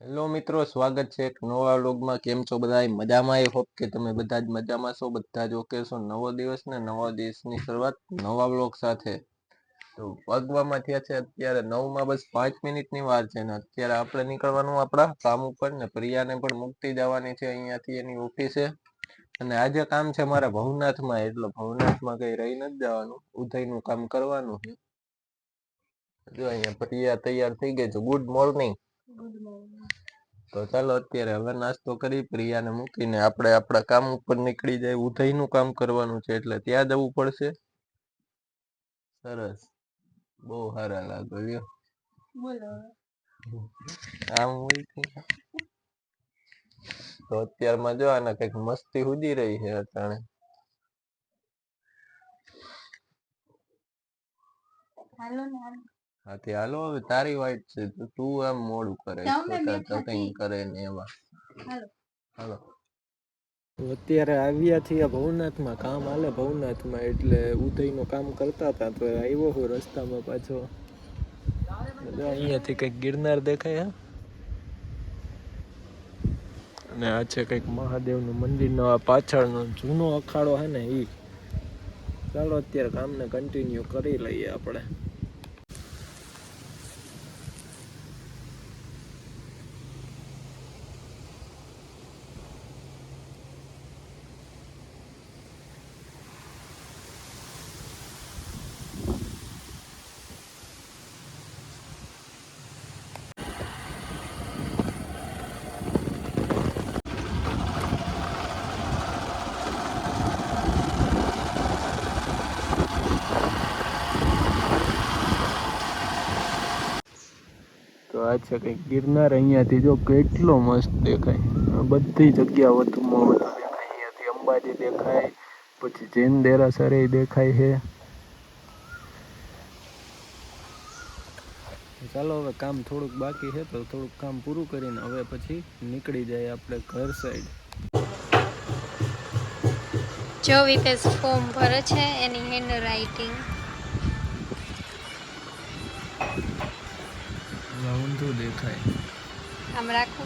Hello મિત્રો, સ્વાગત છે એક નવા વ્લોગમાં. કેમ છો બધા? મજામાં? આઈ હોપ કે તમે બધા જ મજામાં છો, બધા જ ઓકે છો. નવો દિવસ ને નવા દિવસની શરૂઆત નવા વ્લોગ સાથે. તો વાગવામાં થયા છે અત્યારે 9 બસ 5 મિનિટની વાર છે ને અત્યારે આપણે નીકળવાનું આપણા કામ ઉપર ને પ્રિયાને પણ મૂકતી જવાની છે અહીંયાથી એની ઓફિસે. અને આજે કામ છે મારા ભવનાથમાં, એટલે ભવનાથમાં કઈ રહી નથી જવાનું, ઉધઈનું કામ કરવાનું છે. જો અહીંયા પ્રિયા તૈયાર થઈ ગઈ છે. Good morning. તો ચાલો અત્યારે હવે નાસ્તો કરી પ્રિયાને મૂકીને આપણે આપણા કામ ઉપર નીકળી જાય. ઉધઈનું કામ કરવાનું છે એટલે ત્યાં જવું પડશે. સરસ, બહુ સારા લાગો લ્યો. આમ તો અત્યારમાં જો આને કઈક મસ્તી ઉડી રહી છે અટાણે. હાથી હાલો, હવે તારી વાઈટ છે તો તું આમ મોડું કરે કઈ કરે ને એવા. હાલો અત્યારે આવ્યા છીએ ભવનાથમાં, કામ હાલે ભવનાથમાં, એટલે ઉદયનું કામ કરતા હતા તો આવ્યો હું રસ્તામાં પાછો. અહીંયાથી કઈક ગિરનાર દેખાય અને આ છે કઈક મહાદેવનું મંદિરનો આ પાછળનો જૂનો અખાડો હે ને ઈ. ચાલો અત્યારે કામને કન્ટિન્યુ કરી લઈએ આપણે. તો આ છે કંઈક ગિરનાર. અહીંયાથી જો કેટલો મસ્ત દેખાય, બધી જગ્યા વધુમાં વધુ દેખાય. અહીંયાથી અંબાજી દેખાય, પછી જૈન દેરાસર દેખાય છે. ચાલો હવે કામ થોડુંક બાકી છે તો થોડુંક કામ પૂરું કરીને હવે પછી નીકળી જાય આપણે ઘર સાઈડ. જો વિતેશ ફોર્મ ભરે છે એની હેન્ડ રાઇટિંગ ઊંધું દેખાય. આમ રાખો.